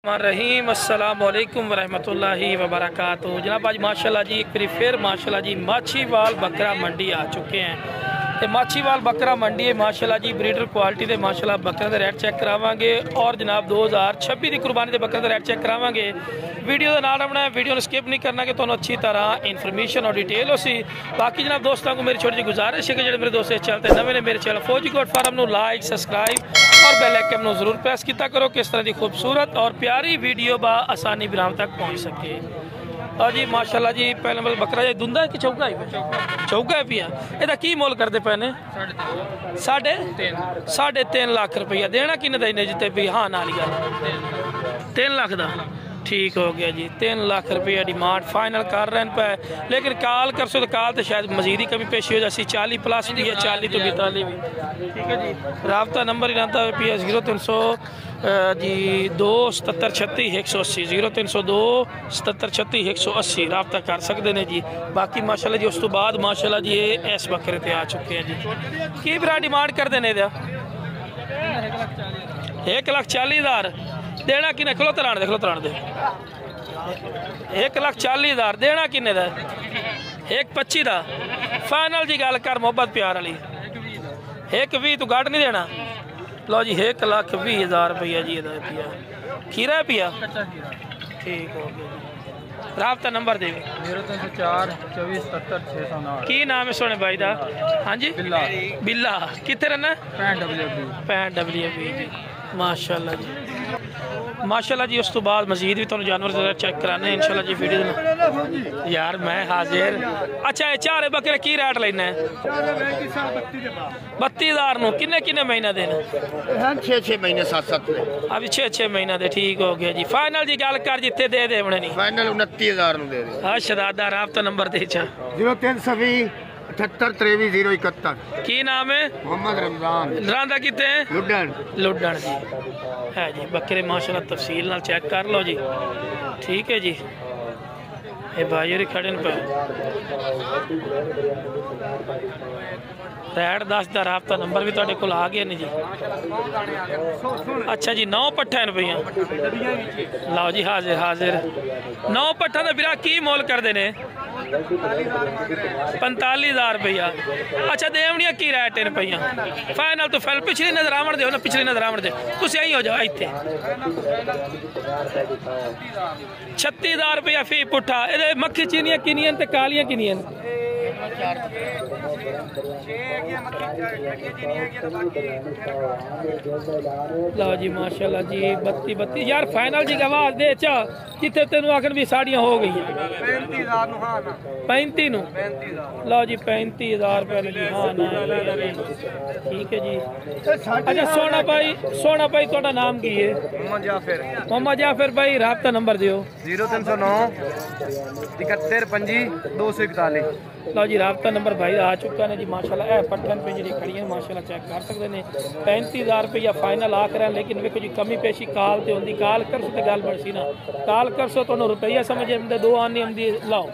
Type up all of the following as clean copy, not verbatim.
रहीम अस्सलाम वालेकुम वरहमतुल्लाहि वबरकातुहू। जनाब आज माशाल्लाह जी एक बार फिर माशाल्लाह जी माछीवाल बकरा मंडी आ चुके हैं। तो माछीवाल बकरा मंडी है माशाल्लाह जी ब्रीडर क्वालिटी के माशाल्लाह बकरे के रेट चेक करावांगे और जनाब 2026 की कुर्बानी के बकरे के रेट चेक करावांगे। वीडियो का नाम अपना वीडियो को स्किप नहीं करना कि तुहानू अच्छी तरह इन्फॉर्मेशन और डिटेल हो सी। बाकी जनाब दोस्तों को मेरी छोटी जी गुजारिश है कि जो मेरे दोस्त चैनल नवे ने मेरे चैनल फौजी गोट फार्म लाइक सब्सक्राइब और बेल आइकन को जरूर प्रेस किया करो कि इस तरह की खूबसूरत और प्यारी वीडियो बा आसानी बिराम तक पहुँच सके। और जी माशाल्लाह जी पहले मतलब बकरा जी दुंदा है कि चौका है? चौका है पिया। ਇਹਦਾ ਕੀ ਮੁੱਲ ਕਰਦੇ ਪਏ ਨੇ? 3.5 लाख रुपया देना किन्ने दा इन्ने जिते भी हाँ नाली गल 3 लाख दा ठीक हो गया जी। 3 लाख रुपया डिमांड फाइनल कर रहे हैं पे, लेकिन कॉल कर सो तो कॉल तो शायद मजीद ही कमी पेशी हो जाती 40 प्लस भी है 40 तो 42 भी ठीक है जी। राबता नंबर ही रहता है पी 0300 जी 27736 0302 7736 राबता कर सकते हैं जी। बाकी माशाल्लाह जी उस तो बाद माशाल्लाह जी ये इस बकरे ते आ चुके हैं जी। की भरा डिमांड कर देने 1,40,000 देना किन्ने? खलोतरान दे 1,40,000 देना किन्ने दा? 1,25 दा फाइनल जी गल कर मोहब्बत प्यार वाली 1,20 तू घट नहीं देना। लो जी 1,20,000 रुपया जी पिया खीरा पिया ठीक हो गया। राबता नंबर दे 0304 24 77 609। की नाम है सोने भाई दा? हाँ जी बिल्ला कितने रहना? 65 जी माशाल्लाह जी माशाल्लाह जी। उस तो बाद मजीद भी तुम जानवर चेक कराने इंशाल्लाह जी वीडियो यार मैं हाजिर। अच्छा ये चारे बकरे की रेट लेना है? 32,000 किन्ने किन्ने महीना देना? 6 महीने 7 अभी 6 महीना दे ठीक हो गया जी। फाइनल जी गल कर जिते दे देने नहीं फाइनल 29,000 दे दे। हाँ शदादा राबता नंबर दे 0320 78 23 071। की नाम है? मोहम्मद रमजान। रांदा कितने? लुडन जी है जी। बकरे माशाल्लाह तफसील नाल चेक कर लो जी ठीक है जी। ये भाई होरी खड़े पे रेट 10 का राबता नंबर भी तुहाडे कोल आ गए ने जी। अच्छा जी 9 पट्ठा रुपया लाओ जी हाजिर 9 पट्ठा का बिरा की मोल करते हैं? 45,000 रुपया। अच्छा देवनिया की रेट है रुपया फाइनल तो फिर पिछली नजर आवन दे ना पिछली नजर आवन दे कुछ यही हो जाओ इतने 36,000 रुपया फी पुट्ठा। ये मक्खी चीनियां किनियन ते कालियां किनियन? लो जी माशाल्लाह जी 32 यार फाइनल जी आवाज दे चा कितने तेन आखन भी साड़ियां हो गई 35 नु लो जी 35,000 रुपये जी हाँ ना ठीक है जी। अच्छा सोना भाई थोड़ा नाम की है? मोहम्मद जाफिर भाई राबता नंबर दियो 0309 71 25 241। लो जी राबता नंबर भाई आ चुका है जी माशाल्लाह। है पट्ठन पे जी खड़ी माशाल्लाह चेक कर सकते हैं। 35,000 रुपया फाइनल आ कर लेकिन देखो जी कमी पेशी काल तो होंगी काल कर सो तो गल बनसी ना काल कर सो तो रुपया समझ आते 2 आनी आती लाओ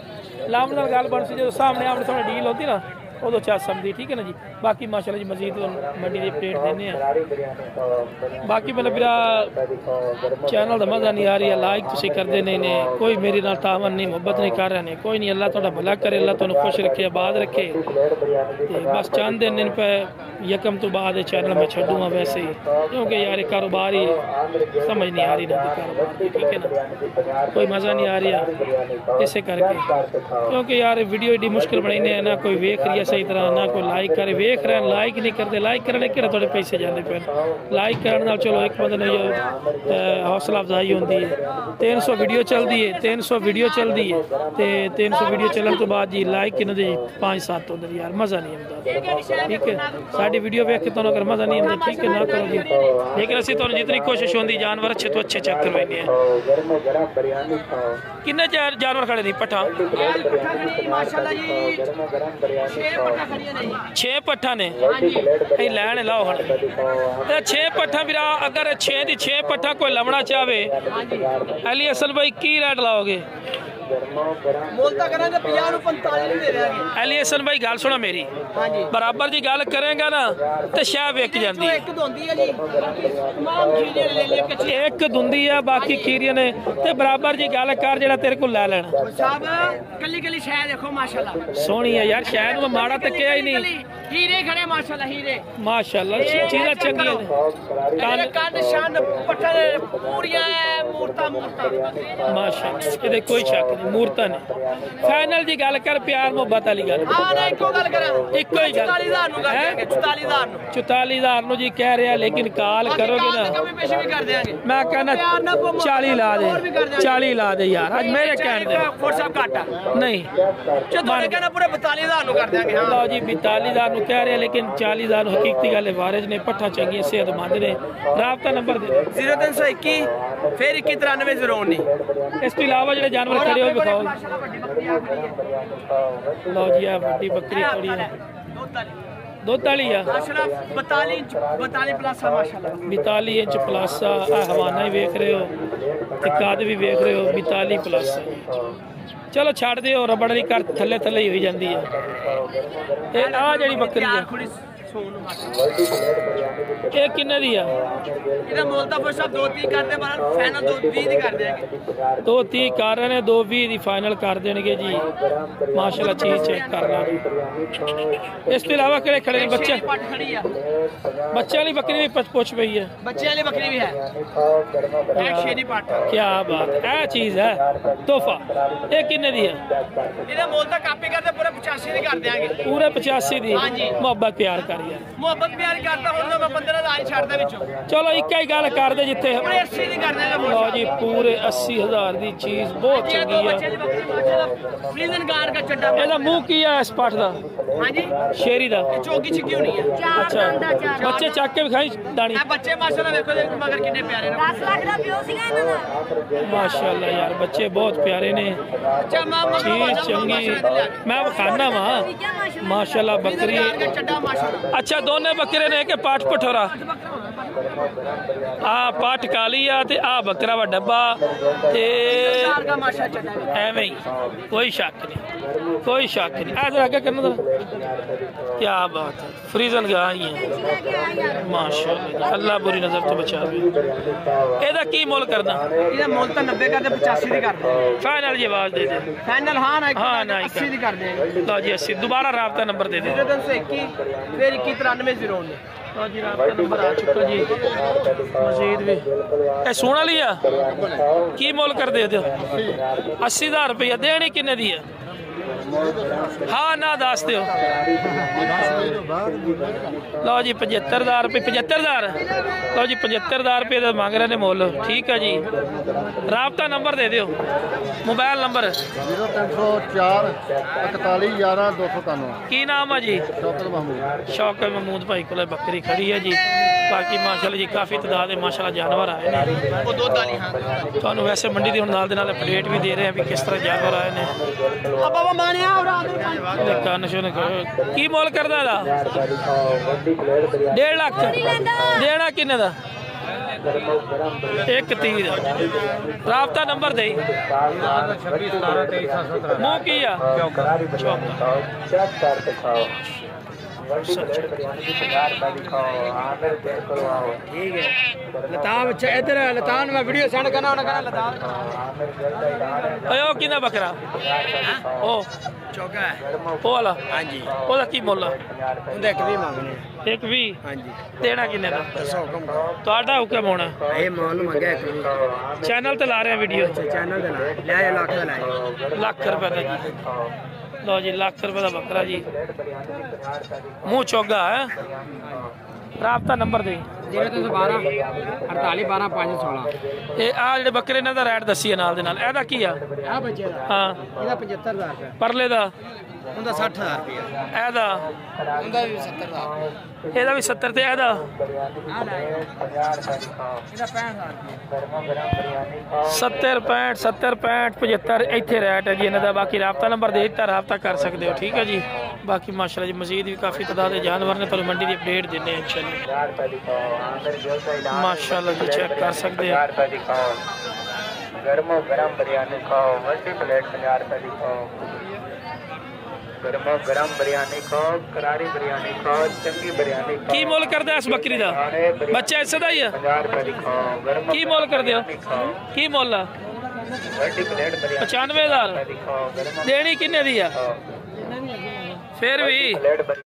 लाभ नाल गल बनसी जो सामने आमने थोड़ी डील होती ना उदो चा समझी ठीक है ना जी। बाकी माशाल्लाह जी मजीद मंडी की अपडेट देने बाकी मतलब मेरा चैनल का मज़ा नहीं आ रही है लाइक तुम करते नहीं ने कोई मेरे नाल तावन नहीं मोहब्बत नहीं कर रहे हैं कोई नहीं। अल्लाह थोड़ा भला करे अल्लाह तुहानू खुश रखे आबाद रखे बस चंद दिन पे यकम तो बाद चैनल मैं छड्डूँगा वैसे ही क्योंकि यार कारोबार ही समझ नहीं आ रही ना कारोबार ठीक है ना कोई मज़ा नहीं आ रहा इसे करके क्योंकि यार वीडियो एडी मुश्किल बनाई है ना कोई वेख रही है सही तरह ना कोई लाइक करे वेख रहे हैं लाइक नहीं करते लाइक करने कि थोड़े पैसे जाते पे लाइक करने चलो एक बंद ने हौसला अफजाई होती है। 300 वीडियो चलती है 300 वीडियो चलती है तो 300 वीडियो चलने तो बाद जी लाइक किन्ने दे 5-7 होंगे यार मज़ा नहीं आता ठीक है। साड़ी वीडियो वेख के तुहानू अगर मज़ा नहीं आता ठीक है ना करो जी लेकिन असं तुहानू जितनी कोशिश होती जानवर अच्छे तो अच्छे चेक करवाने किन्ने जानवर खड़े नहीं पट्ठा 6 पट्ठा ने लैन लाओ हम 6 पट्ठा भी अगर 6 दी 6 पट्ठा कोई लवना चाहे अली असल भाई की रेट लाओगे? ਮੁੱਲ ਤਾਂ ਕਰਾਂਗੇ 50 ਨੂੰ 45 ਨੂੰ ਦੇ ਦੇਵਾਂਗੇ। ਐਲੀਏਸ਼ਨ ਭਾਈ ਗੱਲ ਸੁਣਾ ਮੇਰੀ, ਹਾਂਜੀ ਬਰਾਬਰ ਦੀ ਗੱਲ ਕਰੇਗਾ ਨਾ ਤੇ ਸ਼ਾਹ ਵਿਕ ਜਾਂਦੀ ਇੱਕ ਧੁੰਦੀ ਹੈ ਜੀ, ਤਮਾਮ ਚੀਜ਼ਾਂ ਲੈ ਲੈ ਕੇ ਇੱਕ ਦੁੰਦੀ ਆ ਬਾਕੀ ਖੀਰੀਆਂ ਨੇ ਤੇ ਬਰਾਬਰ ਜੀ ਗੱਲ ਕਰ ਜਿਹੜਾ ਤੇਰੇ ਕੋਲ ਲੈ ਲੈਣਾ। ਸਾਹਿਬ ਕੱਲੀ ਕੱਲੀ ਸ਼ੈ ਦੇਖੋ ਮਾਸ਼ਾਅੱਲਾ ਸੋਹਣੀ ਆ ਯਾਰ, ਸ਼ਾਇਦ ਨੂੰ ਮੈਂ ਮਾੜਾ ਤੇ ਕਿਹਾ ਹੀ ਨਹੀਂ। ਹੀਰੇ ਖੜੇ ਮਾਸ਼ਾਅੱਲਾ, ਹੀਰੇ ਮਾਸ਼ਾਅੱਲਾ ਚੀਜ਼ਾਂ ਚੰਗੀਆਂ ਨੇ। ਕੰਨ ਸ਼ਾਨ ਪੱਠੇ ਪੂਰੀਆਂ ਮੂਰਤਾਂ ਮਾਸ਼ਾਅੱਲਾ ਇਹਦੇ ਕੋਈ ਸ਼ੱਕ ਨਹੀਂ, ਮੂਰਤਾਂ ਨੇ। ਫਾਈਨਲ ਦੀ ਗੱਲ ਕਰ, ਪਿਆਰ ਮੁਹੱਬਤ ਵਾਲੀ ਗੱਲ। ਹਾਂ ਨਾ ਇੱਕੋ ਗੱਲ ਕਰਾਂ, ਇੱਕੋ ਹੀ ਗੱਲ। 44000 ਨੂੰ ਕਰ ਦਿਆਂਗੇ, 44000 ਨੂੰ। 44000 ਨੂੰ ਜੀ ਕਹਿ ਰਿਹਾ, ਲੇਕਿਨ ਕਾਲ ਕਰੋਗੇ ਨਾ ਕਮੀ ਪੇਸ਼ੀ ਵੀ ਕਰ ਦਿਆਂਗੇ। ਮੈਂ ਕਹਿੰਦਾ 40 ਲਾ ਦੇ, 40 ਲਾ ਦੇ ਯਾਰ, ਅੱਜ ਮੇਰੇ ਕਹਿਣ ਦੇ ਫੋਰਸਅਪ ਘੱਟ ਆ ਨਹੀਂ। ਜੇ ਤੁਹਾਡੇ ਕਹਿੰਦਾ ਪੂਰੇ 42000 ਨੂੰ ਕਰ ਦਿਆਂਗੇ। ਹਾਂ ਲਓ ਜੀ 42000 ਨੂੰ ਕਹਿ ਰਿਹਾ, ਲੇਕਿਨ 40000 ਨੂੰ ਹਕੀਕਤੀ ਗੱਲ ਹੈ। ਵਾਰਿਸ ਨੇ ਪੱਠਾ ਚੰਗੀਆਂ ਸਿਹਤਮੰਦ ਨੇ। ਰਾਬਤਾ ਨੰਬਰ ਦੇ 0321 ਫਿਰ 2193 ਇਸ ਤੋਂ ਇਲਾਵਾ ਜਿਹੜੇ ਜਾਨਵਰ ਖੜੇ ਹੋ ਵਿਖਾਓ। ਲਓ ਜੀ ਆ ਵੱਡੀ ਬੱਕਰੀ ਖੜੀ ਹੈ, ਦੁੱਧ ਵਾਲੀ ਆ, ਮਾਸ਼ਾਅੱਲਾ 42 ਇੰਚ 42 ਪਲੱਸ ਆ ਮਾਸ਼ਾਅੱਲਾ। 42 ਇੰਚ ਪਲੱਸ ਆ। ਹਵਾਨਾ ਹੀ ਵੇਖ ਰਹੇ ਹੋ ਤੇ ਕੱਦ ਵੀ ਵੇਖ ਰਹੇ ਹੋ, 42 ਪਲੱਸ ਆ। ਚਲੋ ਛੱਡ ਦਿਓ, ਰਬੜ ਦੀ ਕਰ ਥੱਲੇ ਥੱਲੇ ਹੀ ਹੋਈ ਜਾਂਦੀ ਹੈ। ਇਹ ਆ ਜਿਹੜੀ ਬੱਕਰੀ ਆ ਇਹ ਕਿੰਨੇ ਦੀ ਆ? ਇਹਦਾ ਮੁੱਲ ਤਾਂ ਫਸਾ 2-3 ਕਰਦੇ, ਪਰ ਫਾਈਨਲ 2-20 ਦੀ ਕਰ ਦਿਆਂਗੇ। 2-30 ਕਰ ਰਹੇ ਨੇ, 2-20 ਦੀ ਫਾਈਨਲ ਕਰ ਦੇਣਗੇ ਜੀ। ਮਾਸ਼ਾਅੱਲਾ ਚੀਜ਼ ਚੈੱਕ ਕਰ ਲਾ ਜੀ। ਇਸ ਤੋਂ ਇਲਾਵਾ ਕਿਹੜੇ ਖੜੇ ਨੇ ਬੱਚੇ? ਪੱਟ ਖੜੀ ਆ, ਬੱਚਿਆਂ ਵਾਲੀ ਬੱਕਰੀ ਵੀ ਪੁੱਛ ਪਈ ਹੈ। ਬੱਚਿਆਂ ਵਾਲੀ ਬੱਕਰੀ ਵੀ ਹੈ, ਇੱਕ ਸ਼ੇਰੀ ਪੱਟ। ਕੀ ਬਾਤ, ਇਹ ਚੀਜ਼ ਹੈ ਤੋਹਫਾ। ਇਹ ਕਿੰਨੇ ਦੀ ਹੈ? ਇਹਦਾ ਮੁੱਲ ਤਾਂ ਕਾਪੀ ਕਰਦੇ ਪੂਰੇ 85 ਦੀ ਕਰ ਦਿਆਂਗੇ। ਪੂਰੇ 85 ਦੀ। ਹਾਂਜੀ। ਮੁਹੱਬਤ ਪਿਆਰ ਕਰ ਯਾਰ, ਮੁਹੱਬਤ ਪਿਆਰ ਕਰਦਾ, ਹੁਣ ਤਾਂ ਮੈਂ 15,000 ਹੀ ਛੱਡਦਾ ਵਿੱਚੋਂ। ਚਲੋ ਇੱਕ ਹੀ ਗੱਲ ਕਰਦੇ ਜਿੱਥੇ। ਪੂਰੇ 80 ਦੀ ਕਰ ਦਿਆਂਗੇ। ਲਓ ਜੀ ਪੂਰੇ 80,000 ਦੀ ਚੀਜ਼ ਬਹੁਤ ਚੰਗੀ ਆ। ਫਲੀਜ਼ਨ ਗਾਰ ਦਾ ਚੱਡਾ। ਇਹਦਾ ਮੂੰਹ ਕੀ ਆ ਇਸ ਪੱਠ ਦਾ? ਹਾਂਜੀ ਸ਼ੇਰੀ ਦਾ। ਚੌਕੀ ਛਿੱਕੀ ਹੋਣੀ ਹੈ। ਅੱਛਾ ਬੱਚੇ ਚੱਕ ਕੇ ਵਿਖਾਈ ਦਾਣੀ। ਇਹ ਬੱਚੇ ਮਾਸ਼ਾਅੱਲਾ ਵੇਖੋ ਦੇ ਮਗਰ ਕਿੰਨੇ ਪਿਆਰੇ ਨੇ। 10 ਲੱਖ ਦਾ ਪਿਓ ਸੀਗਾ ਇਹਨਾਂ ਦਾ। ਮਾਸ਼ਾਅੱਲਾ ਯਾਰ ਬੱਚੇ ਬਹੁਤ ਪਿਆਰੇ ਨੇ, ਅੱਛਾ ਮੈਂ ਚੀਜ਼ ਚੰਗੀ। ਮੈਂ ਵਿਖਾਣਾ ਵਾ ਮਾਸ਼ਾਅੱਲਾ ਬੱਕਰੀ। ਚੱਡਾ ਮਾਸ਼ਾਅੱਲਾ। ਅੱਛਾ ਦੋਨੇ ਬੱਕਰੇ ਨੇ ਕਿ ਪਾਠ ਪਠੋਰਾ? ਆ ਪਾਠ ਕਾਲੀ ਆ ਤੇ ਆ ਬੱਕਰਾ ਵਾ ਡੱਬਾ ਤੇ ਦਾ ਮਾਸ਼ਾ ਚੱਡਾ ਐਵੇਂ ਹੀ, ਕੋਈ ਸ਼ੱਕ ਨਹੀਂ, ਕੋਈ ਸ਼ੱਕ ਨਹੀਂ। ਆ ਜਰਾ ਅੱਗੇ ਕਰਨਾ ਕੀ ਬਾਤ ਹੈ। ਫਰੀਜ਼ਨ ਗਾਂ ਹੀ ਹੈ ਮਾਸ਼ਾਅੱਲਾ, ਅੱਲਾ ਬੁਰੀ ਨਜ਼ਰ ਤੋਂ ਬਚਾਵੇ। ਇਹਦਾ ਕੀ ਮੁੱਲ ਕਰਨਾ? ਇਹਦਾ ਮੁੱਲ ਤਾਂ 90 ਕਰਦੇ 85 ਦੀ ਕਰਦੇ। ਫਾਈਨਲ ਜੀ ਆਵਾਜ਼ ਦੇ ਦੇ। ਫਾਈਨਲ ਹਾਂ ਨਾ ਹਾਂ ਨਾ 80 ਦੀ ਕਰਦੇ। ਲਓ ਜੀ 80। ਦੁਬਾਰਾ ਰਾਬਤਾ ਨੰਬਰ ਦੇ ਦੇ। 0321 ਫਿਰ 2193 ਲਓ ਜੀ ਰਾਬਤਾ ਨੰਬਰ ਆ ਚੁੱਕਾ ਜੀ। ਮਜ਼ੀਦ ਵੀ ਇਹ ਸੋਹਣਾ ਲਈ ਆ। ਕੀ ਮੁੱਲ ਕਰਦੇ ਹੋ? 80,000 ਰੁਪਇਆ। ਦੇਣੀ ਕਿੰਨੇ ਦੀ ਆ? ਹਾਂ ਨਾ ਦੱਸ ਦਿਓ। ਲਓ ਜੀ 75,000 ਰੁਪਏ। 75,000। ਲਓ ਜੀ 75,000 ਰੁਪਏ ਦਾ ਮੰਗ ਰਹੇ ਨੇ ਮੁੱਲ। ਠੀਕ ਹੈ ਜੀ। ਰਾਬਤਾ ਨੰਬਰ ਦੇ ਦਿਓ, ਮੋਬਾਈਲ ਨੰਬਰ। 0304 41 11 293। ਕੀ ਨਾਮ ਆ ਜੀ? ਸ਼ੌਕਤ ਮਹਿਮੂਦ। ਸ਼ੌਕਤ ਮਹਿਮੂਦ ਭਾਈ ਕੋਲ ਬੱਕਰੀ ਖੜੀ ਹੈ ਜੀ। ਬਾਕੀ ਮਾਸ਼ਾਅੱਲਾ ਜੀ ਕਾਫੀ ਤਾਦਾਦ ਦੇ ਮਾਸ਼ਾਅੱਲਾ ਜਾਨਵਰ ਆਏ ਨੇ। ਉਹ ਦੁੱਧ ਵਾਲੀ ਹਾਂ ਤੁਹਾਨੂੰ ਵੈਸੇ ਮੰਡੀ ਦੀ ਹੁਣ ਨਾਲ ਦੇ ਨਾਲ ਅਪਡੇਟ ਵੀ ਦੇ ਰਹੇ ਆ ਵੀ ਕਿਸ ਤਰ੍ਹਾਂ ਜਾਨਵਰ ਆਏ ਨੇ। ਆ ਬਾਬਾ ਮਾਨਿਆ ਔਰ ਕੰਨ ਸ਼ੁਨ ਕੀ ਮੁੱਲ ਕਰਦਾ ਇਹਦਾ? 1.5 ਲੱਖ। ਦੇਣਾ ਕਿੰਨੇ ਦਾ? 130 ਦਾ। ਰਾਬਤਾ ਨੰਬਰ ਦੇ। ਮੂੰਹ ਕੀ ਆ? ठीक है लतान अच्छा इधर लतान मैं वीडियो सेंड करना उन्हें कहना लतान ਓਏ ਕਿੰਨਾ ਬੱਕਰਾ? ਉਹ चौका है ਉਹ ਵਾਲਾ। ਹਾਂਜੀ ਉਹਦਾ ਕੀ ਮੁੱਲ ਆ? ਉਹਦਾ ਇੱਕ ਵੀ ਮੰਗਨੇ 120। ਹਾਂਜੀ ਦੇਣਾ ਕਿੰਨੇ ਦਾ? ਦੱਸੋ ਹੁਕਮ ਤੁਹਾਡਾ ਹੁਕਮ ਹੋਣਾ। ਇਹ ਮਾਲ ਮੰਗਿਆ ਇੱਕ ਵੀ ਚੈਨਲ ਤੇ ਲਾ ਰਹੇ ਆ ਵੀਡੀਓ। ਚੈਨਲ ਦੇ ਨਾਲ ਲੈ ਜਾ ਲੱਖ ਦਾ ਲੈ ਲੱਖ ਰੁਪਏ ਦਾ ਜੀ। ਲਓ ਜੀ ਲੱਖ ਰੁਪਏ ਦਾ ਬੱਕਰਾ ਜੀ। ਮੂੰਹ ਚੋਗਾ ਹੈ। ਰਾਬਤਾ ਨੰਬਰ ਦੇ। 0312 48 12 516 ਇਹ ਆ ਜਿਹੜੇ ਬੱਕਰੇ ਇਹਨਾਂ ਦਾ ਰੇਟ ਦੱਸੀਏ ਨਾਲ ਦੇ ਨਾਲ। ਇਹਦਾ ਕੀ ਆ? ਆ ਬੱਚੇ ਦਾ ਹਾਂ ਇਹਦਾ 75000 ਰੁਪਏ ਪਰਲੇ ਦਾ? ਉਹਦਾ 60000 ਰੁਪਏ ਇਹਦਾ? ਉਹਦਾ ਵੀ 70000 ਇਹਦਾ ਵੀ 70 ਤੇ ਇਹਦਾ? ਆ ਲੈ ਇਹਦਾ 65000 70 65 70 65 75 ਇੱਥੇ ਰੇਟ ਹੈ ਜੀ ਇਹਨਾਂ ਦਾ। ਬਾਕੀ ਰਾਬਤਾ ਨੰਬਰ ਦੇ ਦਿੱਤਾ, ਰਾਬਤਾ ਕਰ ਸਕਦੇ ਹੋ। ਠੀਕ ਹੈ ਜੀ। ਬਾਕੀ ਮਾਸ਼ਾਅੱਲਾ ਜੀ ਮਜ਼ੀਦ ਵੀ ਕਾਫੀ ਤਾਦਾਦ ਦੇ ਜਾਨਵਰ ਨੇ, ਤੁਹਾਨੂੰ ਮੰਡੀ ਦੀ ਅਪਡੇਟ ਦਿੰਦੇ ਹਾਂ ਇੰਸ਼ਾਅੱਲਾ। ਮਾਸ਼ਾਅੱਲਾ ਜੀ ਚੈੱਕ ਕਰ ਸਕਦੇ ਹੋ। ਗਰਮੋ ਗਰਮ ਬਿਰਿਆਨੀ ਖਾਓ ਵੱਡੀ ਪਲੇਟ 50 ਰੁਪਏ ਦੀ ਖਾਓ ਗਰਮੋ ਗਰਮ ਬਿਰਿਆਨੀ ਖਾਓ ਕਰਾਰੀ ਬਿਰਿਆਨੀ ਖਾਓ ਚੰਗੀ ਬਿਰਿਆਨੀ ਖਾਓ ਕੀ ਮੁੱਲ ਕਰਦੇ ਆ ਇਸ ਬੱਕਰੀ ਦਾ ਬੱਚਾ ਇਸੇ ਦਾ ਹੀ ਆ 50 ਰੁਪਏ ਦੀ ਖਾਓ ਗਰਮ ਕੀ ਮੁੱਲ ਕਰਦੇ ਹੋ ਕੀ ਮੁੱਲ ਆ ਵੱਡੀ ਪਲੇਟ ਬਿਰਿਆਨੀ 95000 ਦੀ ਖਾਓ ਗਰਮ ਦੇਣੀ ਕਿੰਨੇ ਦੀ ਆ ਫਿਰ ਵੀ ਪਲੇਟ